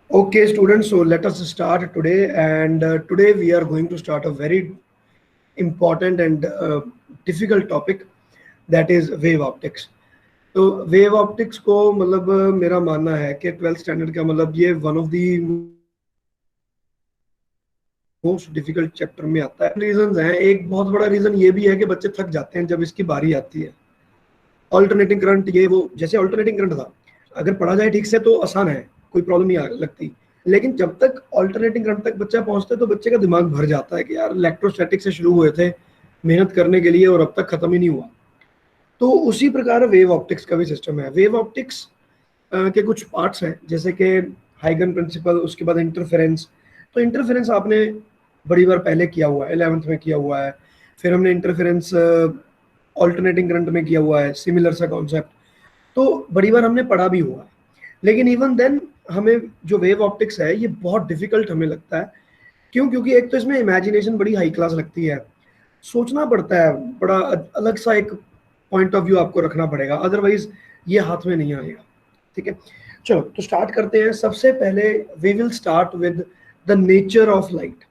Okay, students, so let us start today. And today we are going to start a very important and difficult topic, that is wave optics. तो wave optics को मतलब मेरा मानना है कि 12th standard का मतलब ये one of the most difficult chapter में आता है। रीजंस हैं, एक बहुत बड़ा रीजन ये भी है कि बच्चे थक जाते हैं जब इसकी बारी आती है। ऑल्टरनेटिंग करंट, ये वो, जैसे ऑल्टरनेटिंग करंट था, अगर पढ़ा जाए ठीक से तो आसान है, कोई प्रॉब्लम नहीं लगती। लेकिन जब तक ऑल्टरनेटिंग करंट तक बच्चा पहुंचता है तो बच्चे का दिमाग भर जाता है कि यार इलेक्ट्रोस्टैटिक से शुरू हुए थे मेहनत करने के लिए और अब तक खत्म ही नहीं हुआ। तो उसी प्रकार वेव ऑप्टिक्स का भी सिस्टम है। वेव ऑप्टिक्स के कुछ पार्ट्स हैं, जैसे कि हाइगन प्रिंसिपल, उसके बाद इंटरफेरेंस। तो इंटरफेरेंस आपने बड़ी बार पहले किया हुआ है, 11th में किया हुआ है। फिर हमने इंटरफेरेंस ऑल्टरनेटिंग करंट में किया हुआ है, सिमिलर सा कॉन्सेप्ट, तो बड़ी बार हमने पढ़ा भी हुआ है। लेकिन इवन देन हमें जो वेव ऑप्टिक्स है ये बहुत डिफिकल्ट हमें लगता है। क्यों? क्योंकि एक तो इसमें इमेजिनेशन बड़ी हाई क्लास लगती है, सोचना पड़ता है, बड़ा अलग सा एक पॉइंट ऑफ व्यू आपको रखना पड़ेगा, अदरवाइज ये हाथ में नहीं आएगा। ठीक है, चलो तो स्टार्ट करते हैं। सबसे पहले we will start with the nature of light.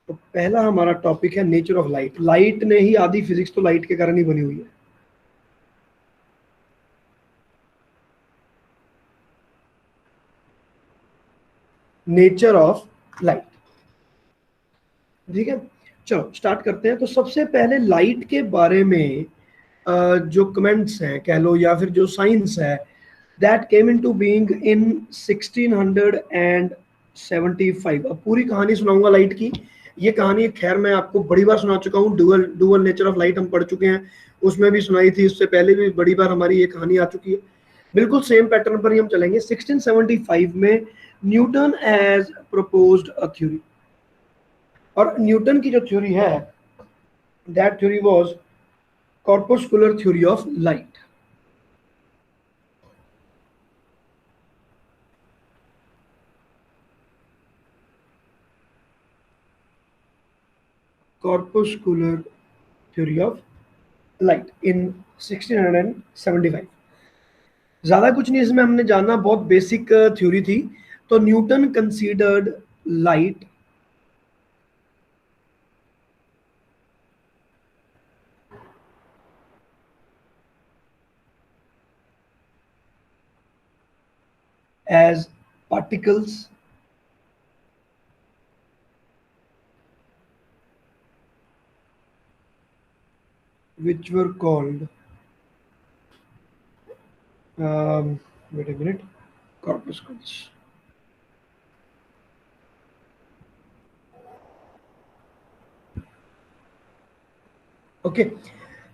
तो पहला हमारा टॉपिक है नेचर ऑफ लाइट। लाइट ने ही आधी फिजिक्स तो लाइट के कारण ही बनी हुई है। नेचर ऑफ लाइट, ठीक है। चलो स्टार्ट करते हैं। तो सबसे पहले लाइट के बारे में जो कमेंट्स हैं कह लो, या फिर जो साइंस है, that came into being in 1675। अब पूरी कहानी सुनाऊंगा लाइट की। ये कहानी खैर मैं आपको बड़ी बार सुना चुका हूँ, dual dual nature of light हम पढ़ चुके हैं, उसमें भी सुनाई थी, उससे पहले भी बड़ी बार हमारी ये कहानी आ चुकी है। बिल्कुल सेम पैटर्न पर ही हम चलेंगे। 1675 में Newton has proposed a theory, और न्यूटन की जो थ्योरी है, that theory was corpuscular theory of light. Corpuscular theory of light in 1675। ज्यादा कुछ नहीं इसमें हमने जानना, बहुत बेसिक थ्योरी थी। तो Newton considered light as particles which were called wait a minute, corpuscles। Okay,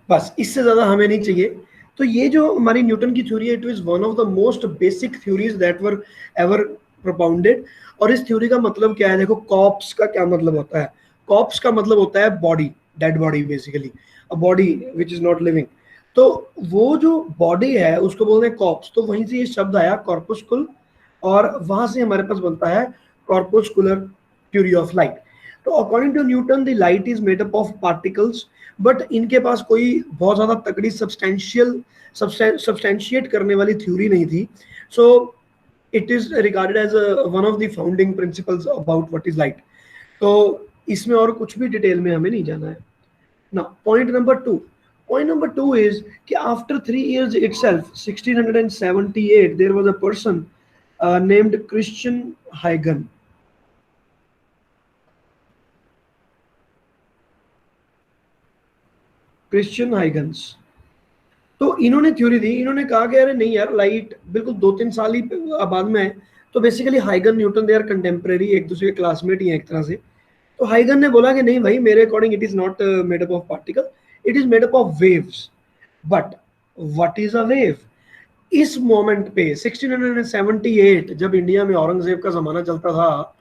बस इससे ज्यादा हमें नहीं चाहिए। तो ये जो हमारी न्यूटन की थ्योरी है, it is one of the most basic theories that were ever propounded. और इस थ्योरी का मतलब क्या है? देखो, कॉप्स का क्या मतलब होता है? कॉप्स का मतलब होता है body, dead body, basically a body which is not living. तो वो जो बॉडी है उसको बोलते हैं कॉप्स। तो वहीं से ये शब्द आया कॉर्पस्कुल, और वहां से हमारे पास बनता है कॉर्पस्कुलर थ्योरी ऑफ लाइट। तो according to Newton the light is made up of particles, but इनके पास कोई बहुत ज्यादा तगड़ी सब्सटैंशिएट करने वाली थ्योरी नहीं थी। So it is regarded as one of the founding principles about what is light. तो इसमें और कुछ भी डिटेल में हमें नहीं जाना है ना। पॉइंट नंबर टू इज कि after 3 years itself, 1678, there was a person named Christian Huygens। Christian Huygens. तो इन्होंने थ्योरी दी, इन्होंने कहा कि अरे नहीं यार, लाइट बिल्कुल 2-3 साल ही बाद में है। तो बेसिकली हाइगन न्यूटन दे आर कंटेम्प्रेरी, एक दूसरे के क्लासमेट ही हैं एक तरह से। तो हाइगन ने बोला कि नहीं भाई, मेरे according it is not made up of particle, it is made up of waves. But what is a wave? इस मोमेंट पे 1678, जब इंडिया में औरंगजेब का जमाना चलता था,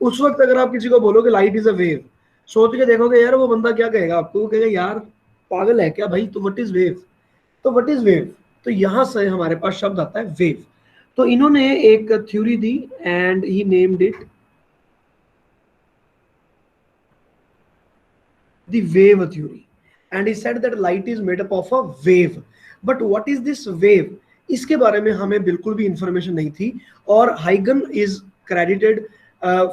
उस वक्त अगर आप किसी को बोलोगे लाइट इज अ वेव, सोच के देखोगे यार वो बंदा क्या कहेगा आपको? वो कहेगा यार पागल है क्या भाई, तो व्हाट इज वेव? तो व्हाट इज वेव? तो यहां से हमारे पास शब्द आता है वेव। तो इन्होंने एक theory the and he named it the wave theory, and he said that light is made up of a wave. But what is this wave? इसके बारे में हमें बिल्कुल भी इंफॉर्मेशन नहीं थी, और हाइगन is credited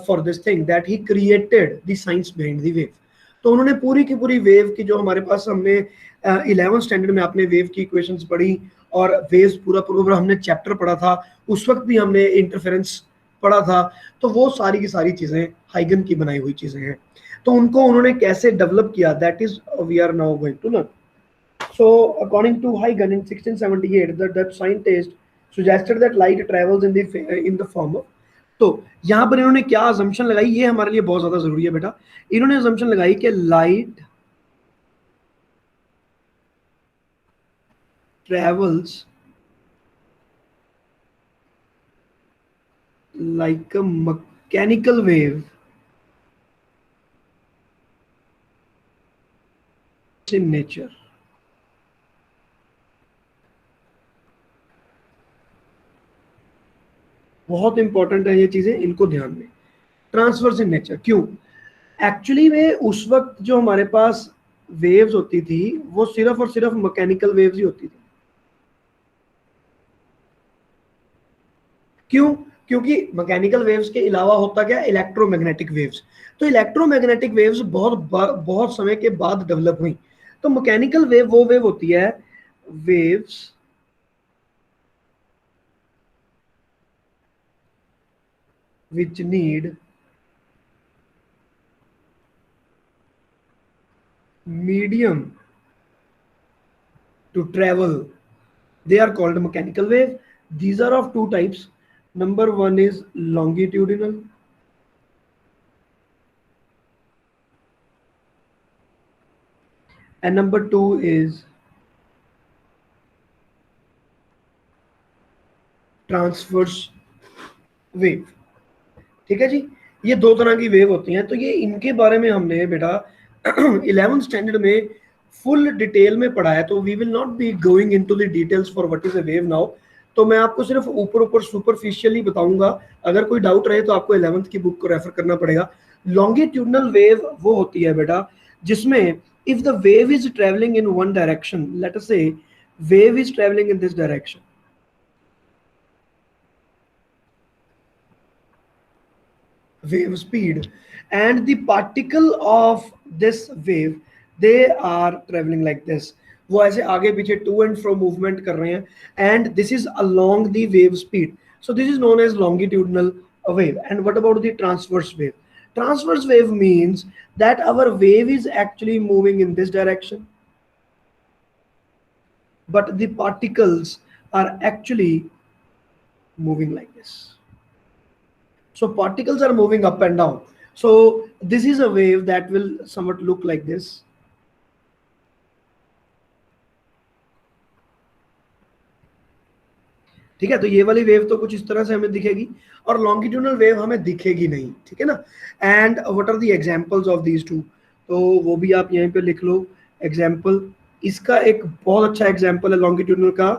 for this thing that he created the science behind the wave. तो उन्होंने पूरी की पूरी वेव की, जो हमारे पास हमने 11th स्टैंडर्ड में आपने वेव की इक्वेशंस पढ़ी, और वेव्स पूरा पूरा हमने चैप्टर पढ़ा था, उस वक्त भी हमने इंटरफेरेंस पढ़ा था, तो वो सारी की सारी चीजें हाइगन की बनाई हुई चीजें हैं। तो उनको उन्होंने कैसे डेवलप किया, that is we are now going to learn. So, according to Huygens in 1678, the Dutch scientist suggested that light travels in the form of, तो यहाँ पर इन्होंने क्या assumption लगाई, ये हमारे लिए बहुत ज्यादा जरूरी है बेटा। इन्होंने assumption लगाई कि light travels like a mechanical wave in nature। बहुत इंपॉर्टेंट है ये चीजें, इनको ध्यान में। ट्रांसवर्स इन नेचर क्यों? एक्चुअली में उस वक्त जो हमारे पास वेव्स होती थी वो सिर्फ और सिर्फ मैकेनिकल वेव्स ही होती थी। क्यों? क्योंकि मैकेनिकल वेव्स के अलावा होता क्या, इलेक्ट्रोमैग्नेटिक वेव्स। तो इलेक्ट्रोमैग्नेटिक वेव्स बहुत समय के बाद डेवलप हुई। तो मैकेनिकल वेव वो वेव होती है, waves which need medium to travel, they are called mechanical wave। These are of two types। Number one is longitudinal, and number two is transverse wave। ठीक है जी, ये दो तरह की वेव होती हैं। तो ये इनके बारे में हमने बेटा 11th स्टैंडर्ड में फुल डिटेल में पढ़ा है, तो we will not be going into the details for what is a wave now. तो मैं आपको सिर्फ ऊपर ऊपर सुपरफिशियली बताऊंगा। अगर कोई डाउट रहे तो आपको 11th की बुक को रेफर करना पड़ेगा। लॉन्गिट्यूडनल वेव वो होती है बेटा जिसमें if the wave is travelling in one direction, let us say wave is travelling in this direction, wave speed, and the particle of this wave, they are traveling like this। वो ऐसे आगे पीछे to and fro movement कर रहे हैं, and this is along the wave speed. So this is known as longitudinal wave। And what about the transverse wave? Transverse wave means that our wave is actually moving in this direction, but the particles are actually moving like this। So particles are moving up and down। So this is a wave that will somewhat look like this। ठीक है, तो ये वाली wave तो कुछ इस तरह से हमें दिखेगी, और लॉन्गिट्यूडनल वेव हमें दिखेगी नहीं। ठीक है ना। And what are the examples of these two, तो वो भी आप यहीं पे लिख लो एग्जांपल। इसका एक बहुत अच्छा एग्जांपल है लॉन्गिट्यूडनल का,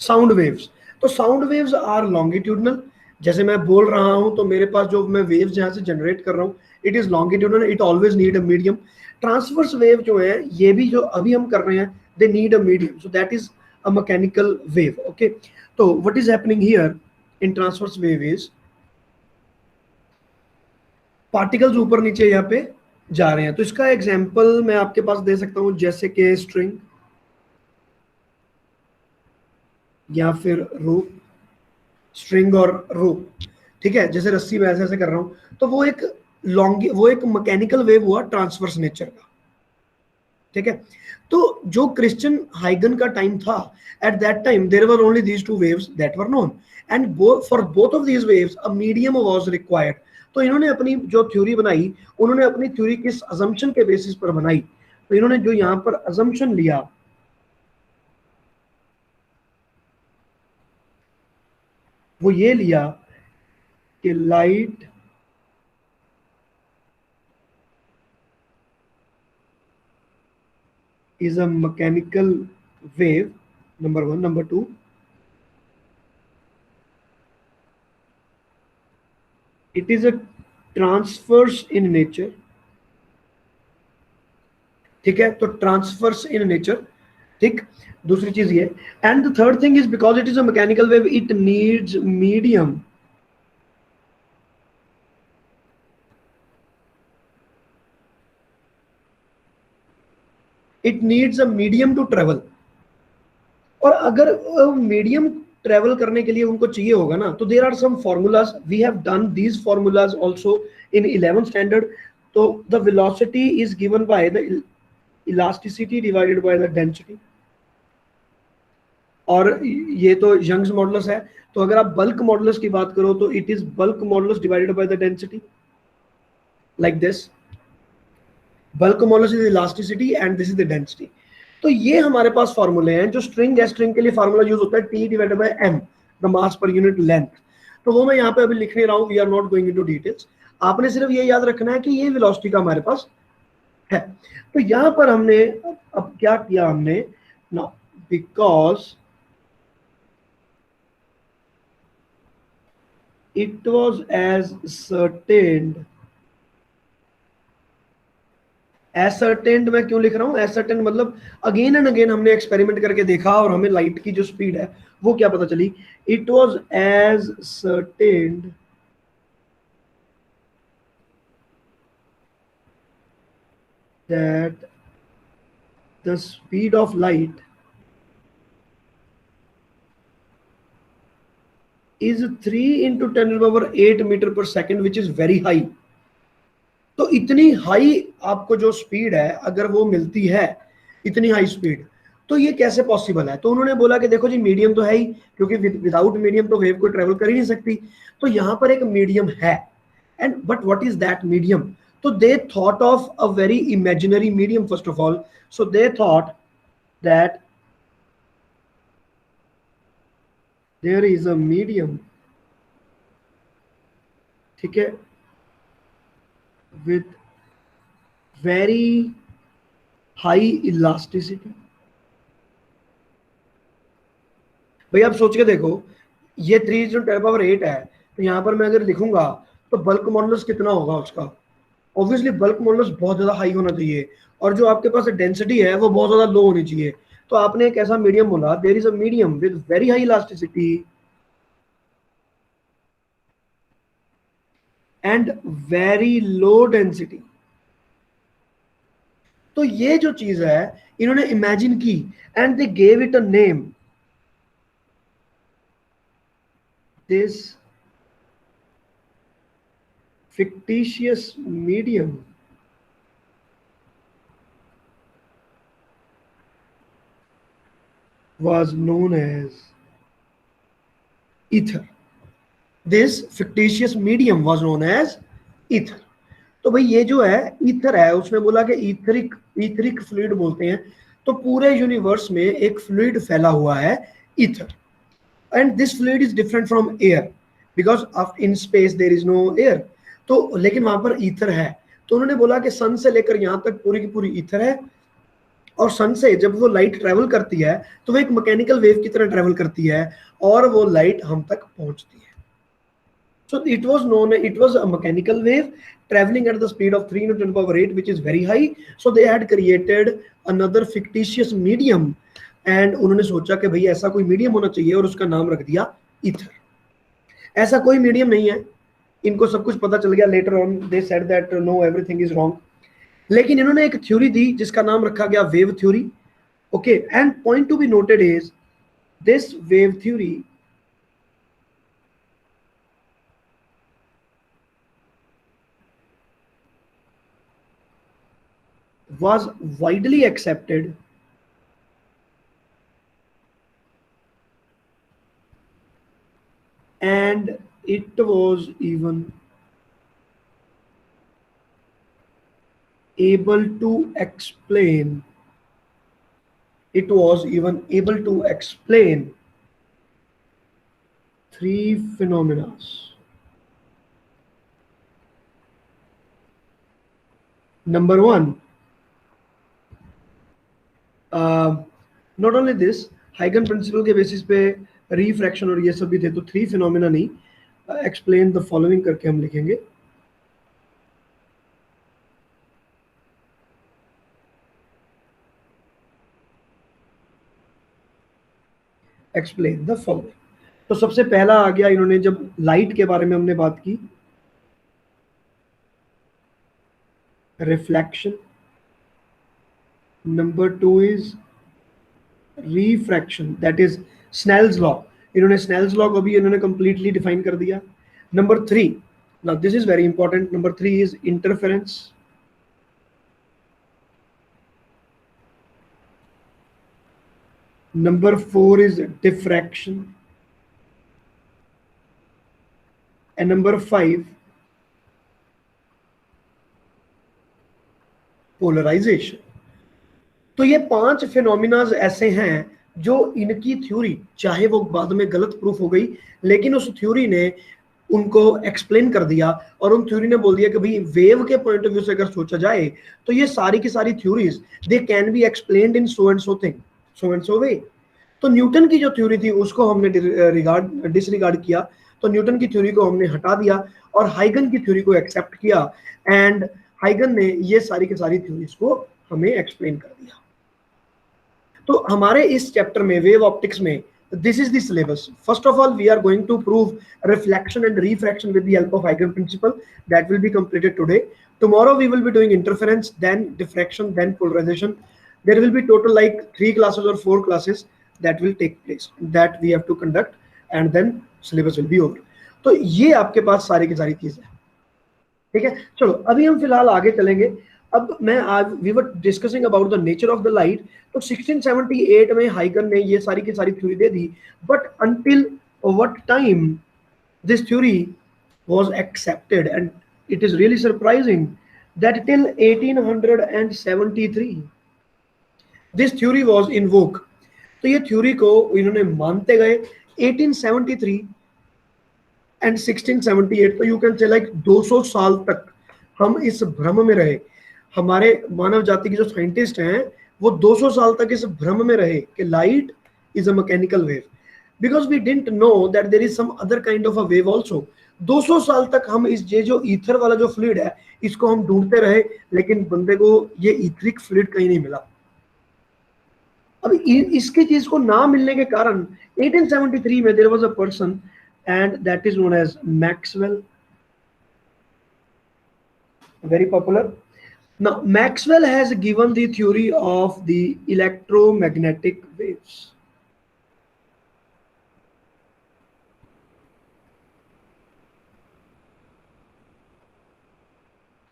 साउंड वेव्स। तो साउंड वेव्स आर लॉन्गिट्यूडनल। जैसे मैं बोल रहा हूं तो मेरे पास जो मैं वेव्स जहां से जनरेट कर रहा हूं, it is longitudinal, it always need a medium. Transverse wave जो है, ये भी जो अभी हम कर रहे हैं, they need a medium, so that is a mechanical wave. Okay, तो what is happening here in transverse wave is particles ऊपर नीचे यहाँ पे जा रहे हैं। तो इसका एग्जांपल मैं आपके पास दे सकता हूं, जैसे कि स्ट्रिंग या फिर रोप, स्ट्रिंग और रोप। ठीक है, जैसे रस्सी में ऐसे ऐसे कर रहा हूं, तो वो एक मैकेनिकल वेव हुआ ट्रांसवर्स नेचर का। ठीक है, तो जो क्रिश्चियन हाइगन का टाइम था, at that time there were only these two waves that were known, and for both of these waves a medium was required. तो इन्होंने अपनी जो थ्योरी बनाई, उन्होंने अपनी थ्योरी किस अजम्पशन के बेसिस पर बनाई? तो इन्होंने जो यहां पर अजम्पशन लिया, वो ये लिया कि light is a mechanical wave, number one। number two, it is a transverse in nature। ठीक है, तो ट्रांसफर्स इन नेचर, ठीक, दूसरी चीज ये, and the third thing is because it is a mechanical wave it needs medium, it needs a medium to travel. और अगर medium travel करने के लिए उनको चाहिए होगा ना, तो there are some formulas, we have done these formulas also in 11th standard. तो the velocity is given by the elasticity divided by the density, और ये तो यंग्स मॉडुलस है। तो अगर आप बल्क मॉडुलस की बात करो तो it is bulk modulus divided by the density, like this. Bulk modulus is elasticity and this is the density. तो ये हमारे पास फॉर्मूले हैं। जो स्ट्रिंग है, स्ट्रिंग के लिए फार्मूला यूज होता है T divided by M, the mass per unit length. तो वो मैं यहाँ पे अभी लिख नहीं रहा हूँ, we are not going into details. आपने सिर्फ ये याद रखना है कि ये वेलोसिटी का हमारे पास है। तो यहाँ पर हमने अब क्या किया, हमने ना, बिकॉज it was ascertained मैं क्यों लिख रहा हूं ascertained, मतलब अगेन एंड अगेन हमने एक्सपेरिमेंट करके देखा और हमें लाइट की जो स्पीड है वो क्या पता चली। It was ascertained that the speed of light is 3 into 10⁸ metre पर second which is very high. तो इतनी हाई आपको जो स्पीड है अगर वो मिलती है, इतनी हाई स्पीड, तो ये कैसे पॉसिबल है। तो उन्होंने बोला कि देखो जी मीडियम तो है ही, क्योंकि विदाउट मीडियम तो वेव को ट्रेवल कर ही नहीं सकती। तो यहाँ पर एक मीडियम है, and but what is that medium. तो they thought of a very imaginary medium first of all. So they thought that there is a medium, ठीक है, विथ वेरी हाई इलास्टिसिटी। भाई आप सोच के देखो, ये 3 × 10⁸ है, तो यहाँ पर मैं अगर लिखूंगा तो बल्क मॉडुलस कितना होगा उसका। ऑब्वियसली बल्क मॉडुलस बहुत ज्यादा हाई होना चाहिए, और जो आपके पास डेंसिटी है वो बहुत ज्यादा लो होनी चाहिए। तो आपने एक ऐसा मीडियम बोला, there is a medium with very high elasticity and very low density. तो ये जो चीज है इन्होंने इमेजिन की, and they gave it a name, this fictitious medium was known as ether. This fictitious medium was known as ether. तो भाई ये जो है ईथर है, उसने बोला कि ईथरिक ईथरिक फ्लूइड बोलते हैं। तो पूरे यूनिवर्स में एक फ्लूइड फैला हुआ है ether, and this fluid is different from air because of in space there is no air. तो लेकिन वहां पर ईथर है। तो उन्होंने बोला कि सन से लेकर यहाँ तक पूरी की पूरी ईथर है, और सन से जब वो लाइट ट्रेवल करती है तो वो एक मैकेनिकल वेव की तरह ट्रेवल करती है, और वो लाइट हम तक पहुंचती है। So it was known, it was a mechanical wave traveling at the speed of 3 × 10⁸, which is very high. So they had created another fictitious medium, and उन्होंने सोचा कि भाई ऐसा कोई मीडियम होना चाहिए, और उसका नाम रख दिया ईथर। ऐसा कोई मीडियम नहीं है, इनको सब कुछ पता चल गया। Later on they said that know everything is wrong. लेकिन इन्होंने एक थ्योरी दी जिसका नाम रखा गया wave theory. Okay, and point to be noted is this wave theory was widely accepted and it was even able to explain three phenomena. Number one, not only this, हाइगन principle के basis पे refraction और ये सब भी थे। तो 3 phenomena नहीं, एक्सप्लेन द फॉलोइंग करके हम लिखेंगे। Explain the following. तो सबसे पहला आ गया, इन्होंने जब लाइट के बारे में हमने बात की, reflection. Number 2 is refraction, that is Snell's law. इन्होंने स्नेल्स लॉ को भी इन्होंने कंप्लीटली डिफाइन कर दिया। Number 3, now this is very important, number 3 is interference. Number 4 is diffraction, and number 5 polarization। तो ये 5 फिनोमिनाज ऐसे हैं जो इनकी थ्योरी, चाहे वो बाद में गलत प्रूफ हो गई, लेकिन उस थ्योरी ने उनको एक्सप्लेन कर दिया और उन थ्योरी ने बोल दिया कि भाई वेव के पॉइंट ऑफ व्यू से अगर सोचा जाए तो ये सारी की सारी theories they can be explained in so and so thing, so and so way. तो न्यूटन की जो थ्योरी थी उसको हमने डिसरिगार्ड किया, तो न्यूटन की थ्योरी को हमने हटा दिया और हाइगन की थ्योरी को एक्सेप्ट किया, एंड हाइगन ने ये सारी की सारी थ्योरीज को हमें एक्सप्लेन कर दिया। तो हमारे इस चैप्टर में वेव ऑप्टिक्स में this is the syllabus. First of all, we are going to prove reflection and refraction with the help of Huygens principle. That will be completed today. Tomorrow we will be doing interference, then diffraction, then polarization. There will be total like 3 classes or 4 classes that will take place, that we have to conduct, and then syllabus will be over. तो ये आपके पास सारी की सारी चीजें, ठीक है। चलो अभी हम फिलहाल आगे चलेंगे। अब मैं आज we were discussing about the nature of the light. तो 1678 में हाइगन ने ये सारी की सारी थ्योरी दे दी, but until what time this theory was accepted, and it is really surprising that till 1873 this theory was invoke. तो ये थ्योरी को इन्होंने मानते गए 1873 एंड 1678, तो यू कैन से लाइक 200 साल तक हम इस भ्रम में रहे। हमारे मानव जाति के जो साइंटिस्ट हैं वो 200 साल तक इस भ्रम में रहे कि light is a mechanical wave, because we didn't know that there is some other kind of a wave also. 200 साल तक हम इस जो ईथर वाला जो फ्लूइड है इसको हम ढूंढते रहे, लेकिन बंदे को ये ईथरिक फ्लूइड कहीं नहीं मिला। अब इसकी चीज को ना मिलने के कारण 1873 में there was a person, and that is known as Maxwell, very popular. Now Maxwell has given the theory of the electromagnetic waves.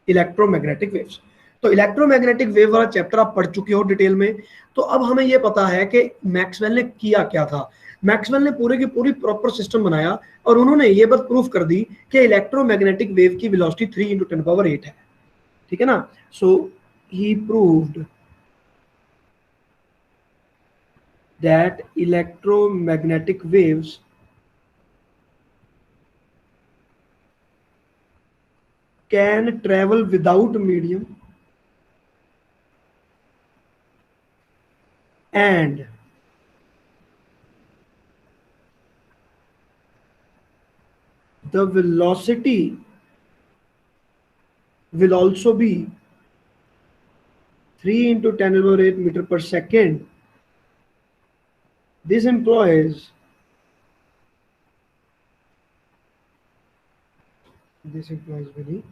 Electromagnetic waves, तो इलेक्ट्रोमैग्नेटिक वेव वाला चैप्टर आप पढ़ चुके हो डिटेल में। तो अब हमें ये पता है कि मैक्सवेल ने किया क्या था। मैक्सवेल ने पूरी की पूरी प्रॉपर सिस्टम बनाया और उन्होंने ये बात प्रूफ कर दी कि इलेक्ट्रोमैग्नेटिक वेव की वेलोसिटी 3 × 10⁸ है, ठीक है ना। So he proved that electromagnetic waves can travel without medium and the velocity will also be 3 × 10⁸ meter per second. This implies very.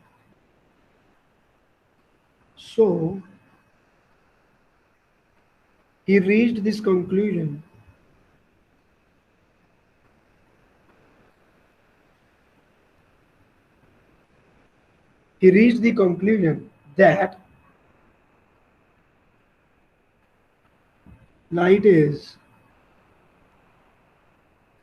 So he reached this conclusion that light is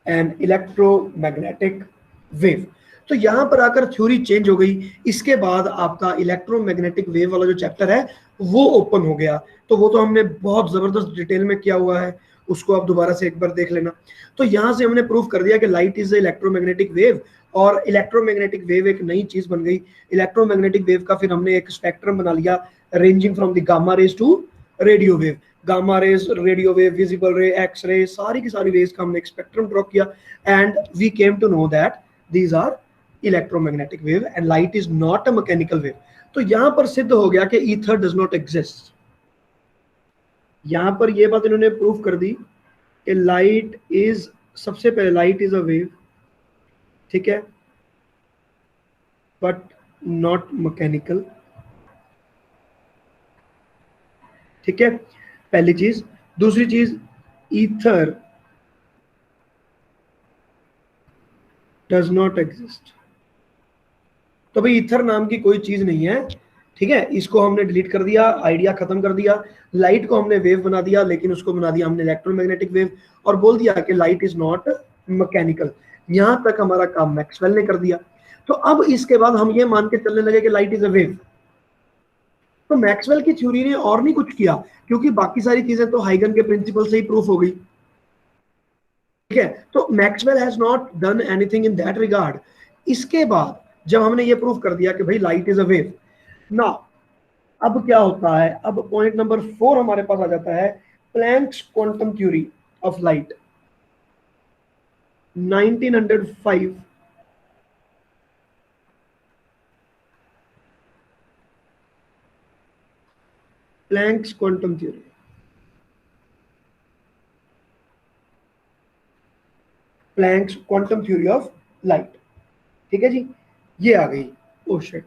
an electromagnetic wave। तो यहां पर आकर theory change हो गई। इसके बाद आपका electromagnetic wave वाला जो चैप्टर है वो ओपन हो गया। तो वो तो हमने बहुत जबरदस्त डिटेल में किया हुआ है, उसको आप दोबारा से एक बार देख लेना। तो यहां से हमने प्रूफ कर दिया कि लाइट इज इलेक्ट्रोमैग्नेटिक वेव, और इलेक्ट्रोमैग्नेटिक वेव एक नई चीज बन गई। इलेक्ट्रोमैग्नेटिक वेव का फिर हमने एक स्पेक्ट्रम बना लिया, ranging from the gamma rays to radio wave. Gamma rays, radio wave, visible ray, X ray, सारी की सारी रेज का हमने एक स्पेक्ट्रम ड्रॉ किया, and we came to know that these are electromagnetic wave and light is not a mechanical wave. तो यहां पर सिद्ध हो गया कि ईथर डज नॉट एग्जिस्ट। यहां पर यह बात इन्होंने प्रूफ कर दी कि लाइट इज, सबसे पहले लाइट इज अ वेव, ठीक है, बट नॉट मैकेनिकल, ठीक है, पहली चीज। दूसरी चीज, ईथर डज नॉट एग्जिस्ट। तो भाई ईथर नाम की कोई चीज नहीं है, ठीक है, इसको हमने डिलीट कर दिया, आइडिया खत्म कर दिया। लाइट को हमने वेव बना दिया, लेकिन उसको बना दिया हमने इलेक्ट्रोमैग्नेटिक वेव, और बोल दिया कि लाइट इज नॉट मैकेनिकल। यहां तक हमारा काम मैक्सवेल ने कर दिया। तो अब इसके बाद हम ये मान के चलने लगे कि लाइट इज अ वेव। तो मैक्सवेल की थ्योरी ने और नहीं कुछ किया, क्योंकि बाकी सारी चीजें तो हाइगन के प्रिंसिपल से ही प्रूफ हो गई, ठीक है। तो Maxwell has not done anything in that regard. इसके बाद जब हमने ये प्रूफ कर दिया कि भाई लाइट इज अ वेव, ना अब क्या होता है, अब पॉइंट नंबर 4 हमारे पास आ जाता है, Planck's quantum theory of light 1905। Planck's quantum theory, Planck's quantum theory of light, ठीक है जी, ये आ गई। Oh shit,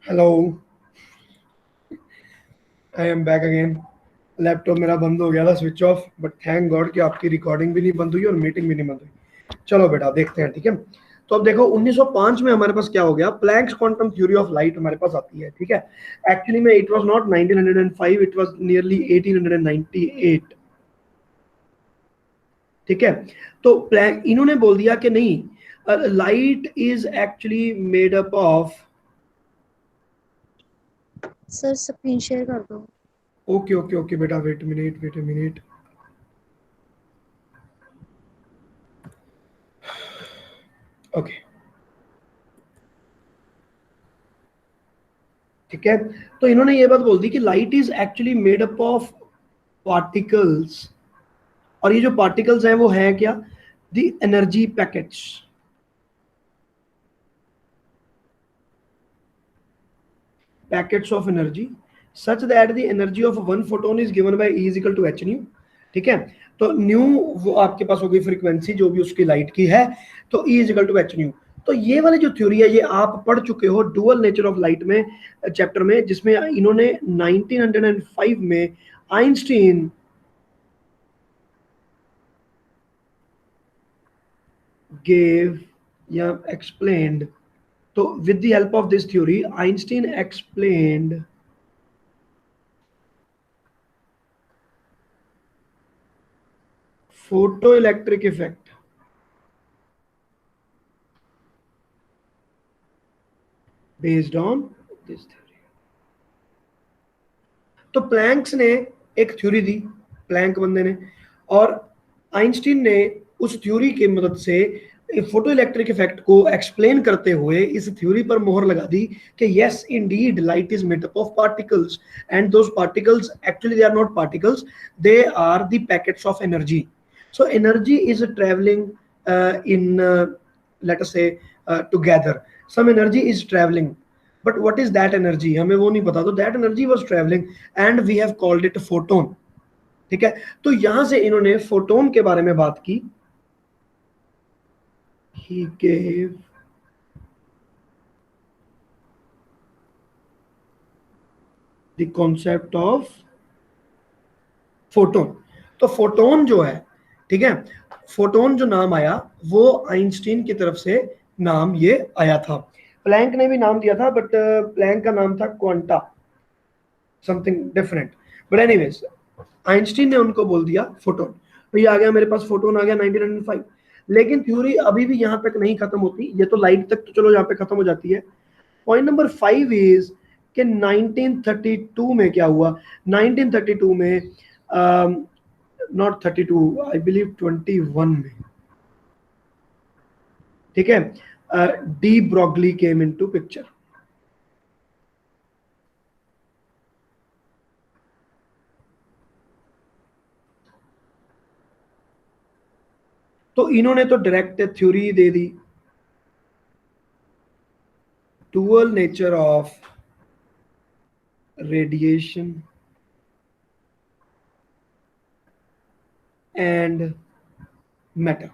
hello, I am back again. Laptop मेरा बंद हो गया था, switch off, but thank god कि आपकी रिकॉर्डिंग भी नहीं बंद हुई और मीटिंग भी नहीं बंद हुई। चलो बेटा देखते हैं, ठीक है। तो अब देखो 1905 में हमारे पास क्या हो गया, Planck's quantum theory of light हमारे पास आती है, ठीक है। एक्चुअली में it was not 1905, it was nearly 1898, ठीक है। तो प्लैंक इन्होंने बोल दिया कि नहीं, light is actually made up of, sir screen share कर दो। ओके ओके ओके बेटा, wait minute, wait a minute, okay, ठीक है। तो इन्होंने ये बात बोल दी कि light is actually made up of particles, और ये जो पार्टिकल्स हैं वो है क्या, the energy packets, packets of energy, such that the energy of one photon is given by E is equal to H new, ठीक है। तो न्यू वो आपके पास होगी फ्रीक्वेंसी जो भी उसकी लाइट की है, तो E is equal to H nu. तो ये वाली जो थ्योरी है ये आप पढ़ चुके हो डुअल नेचर ऑफ लाइट में, चैप्टर में, जिसमें इन्होंने 1905 में आइंस्टीन gave या explained, so with the help of this theory Einstein explained photo electric effect based on this theory. तो प्लैंक्स ने एक थ्योरी दी, प्लैंक बंदे ने, और आइंस्टीन ने उस थ्योरी की मदद से फोटो इलेक्ट्रिक इफेक्ट को एक्सप्लेन करते हुए इस थ्योरी पर मोहर लगा दी कि yes indeed light is made up of particles and those particles actually they are not particles, they are the packets of energy. So energy is travelling in let us say together, some energy is traveling, but what is that energy हमें वो नहीं पता, तो that energy was traveling and we have called it a photon। ठीक है, तो यहां से इन्होंने फोटोन के बारे में बात की। He gave the concept of photon. तो फोटोन जो है, ठीक है, फोटोन जो नाम आया वो आइंस्टीन की तरफ से नाम ये आया था। प्लैंक ने भी नाम दिया था, बट प्लैंक का नाम था quanta, something different, but anyways Einstein ने उनको बोल दिया फोटोन। तो ये आ गया मेरे पास, फोटोन आ गया 1905। लेकिन थ्योरी अभी भी यहां तक नहीं खत्म होती, ये तो लाइट तक तो चलो यहाँ पे खत्म हो जाती है। पॉइंट नंबर 5 इज कि 1932 में क्या हुआ। 1932 में नॉट 32, आई बिलीव 21 में, ठीक है, de Broglie came into picture. तो इन्होंने तो डायरेक्ट थ्योरी दे दी, dual nature of radiation and matter.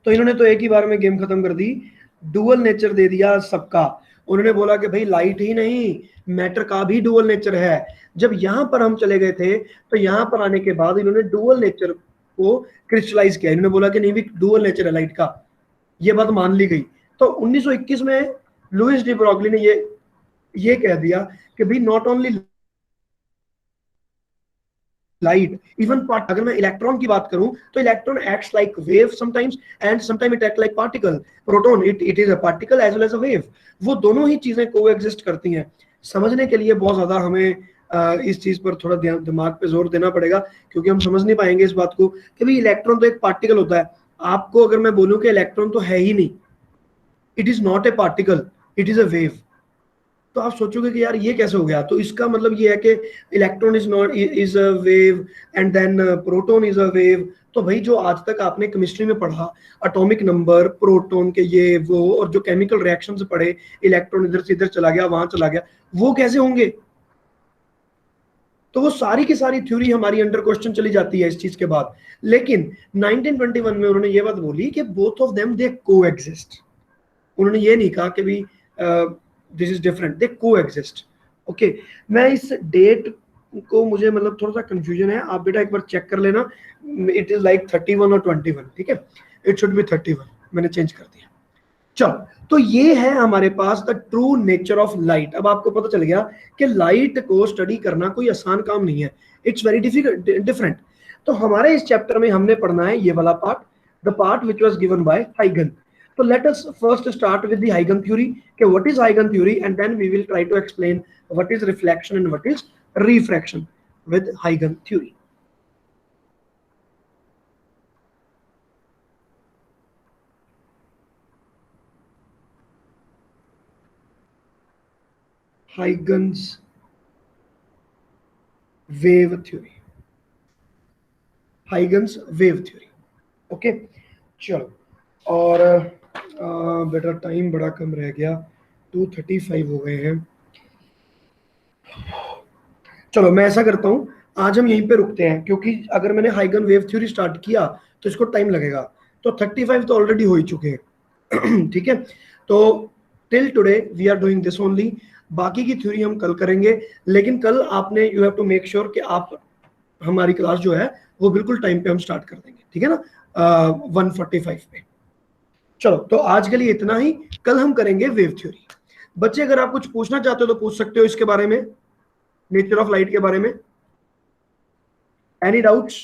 तो इन्होंने तो एक ही बार में गेम खत्म कर दी, डुअल नेचर दे दिया सबका। उन्होंने बोला कि भाई लाइट ही नहीं, मैटर का भी डुअल नेचर है। जब यहां पर हम चले गए थे, तो यहां पर आने के बाद इन्होंने डुअल नेचर को क्रिस्टलाइज किया। इन्होंने बोला कि नहीं भी डुअल नेचर है लाइट का, ये बात मान ली गई। तो 1921 में लुइस डी ब्रॉगली ने ये कह दिया कि भाई not only light, even part, अगर मैं इलेक्ट्रॉन की बात करूं तो electron acts like wave sometimes and sometime it act like particle. Proton it is a particle as well as a wave. वो दोनों ही चीजें कोएग्जिस्ट करती हैं। समझने के लिए बहुत ज्यादा हमें इस चीज पर थोड़ा दिमाग पे जोर देना पड़ेगा, क्योंकि हम समझ नहीं पाएंगे इस बात को कि भाई इलेक्ट्रॉन तो एक पार्टिकल होता है। आपको अगर मैं बोलूं कि इलेक्ट्रॉन तो है ही नहीं, it is not a particle, it is a wave, तो आप सोचोगे कि यार ये कैसे हो गया। तो इसका मतलब ये है कि electron is not is a wave and then proton is a wave. तो भाई जो आज तक आपने केमिस्ट्री में पढ़ा, एटॉमिक नंबर, प्रोटॉन के ये वो, और जो केमिकल रिएक्शन से पढ़े, इलेक्ट्रॉन इधर से इधर चला गया, वहां चला गया, वो कैसे होंगे। तो वो सारी की सारी थ्योरी हमारी अंडर क्वेश्चन चली जाती है इस चीज के बाद। लेकिन 1921 में उन्होंने ये बात बोली कि both of them they coexist. उन्होंने ये नहीं कहा कि भी this is different, they coexist. Okay, मैं इस डेट को, मुझे मतलब थोड़ा सा कंफ्यूजन है, आप बेटा एक बार चेक कर लेना। इट इज लाइक 31 और 21, ठीक है, इट शुड बी 31, मैंने चेंज कर दिया। चलो, तो ये है हमारे पास the true nature of light. अब आपको पता चल गया कि लाइट को स्टडी करना कोई आसान काम नहीं है, इट्स वेरी डिफिकल्ट, डिफरेंट। तो हमारे इस चैप्टर में हमने पढ़ना है ये वाला part, the part which was given by हाइगन। So let us first start with the Huygens theory. Okay, what is Huygens theory, and then we will try to explain what is reflection and what is refraction with Huygens theory. Huygens wave theory. Huygens wave theory. Okay, चलो, और बेटा time बड़ा कम रह गया, 2:35 हो गए हैं। चलो मैं ऐसा करता हूँ, आज हम यहीं पे रुकते हैं, क्योंकि अगर मैंने हाइगन वेव थ्योरी स्टार्ट किया तो इसको टाइम लगेगा। तो 35 तो ऑलरेडी हो ही चुके हैं ठीक है, तो till today we are doing this only. बाकी की थ्योरी हम कल करेंगे, लेकिन कल आपने you have to make sure कि आप हमारी क्लास जो है वो बिल्कुल टाइम पे हम स्टार्ट कर देंगे, ठीक है ना, 1:45 पे। चलो, तो आज के लिए इतना ही, कल हम करेंगे वेव थ्योरी। बच्चे अगर आप कुछ पूछना चाहते हो तो पूछ सकते हो इसके बारे में, नेचर ऑफ लाइट के बारे में। Any doubts?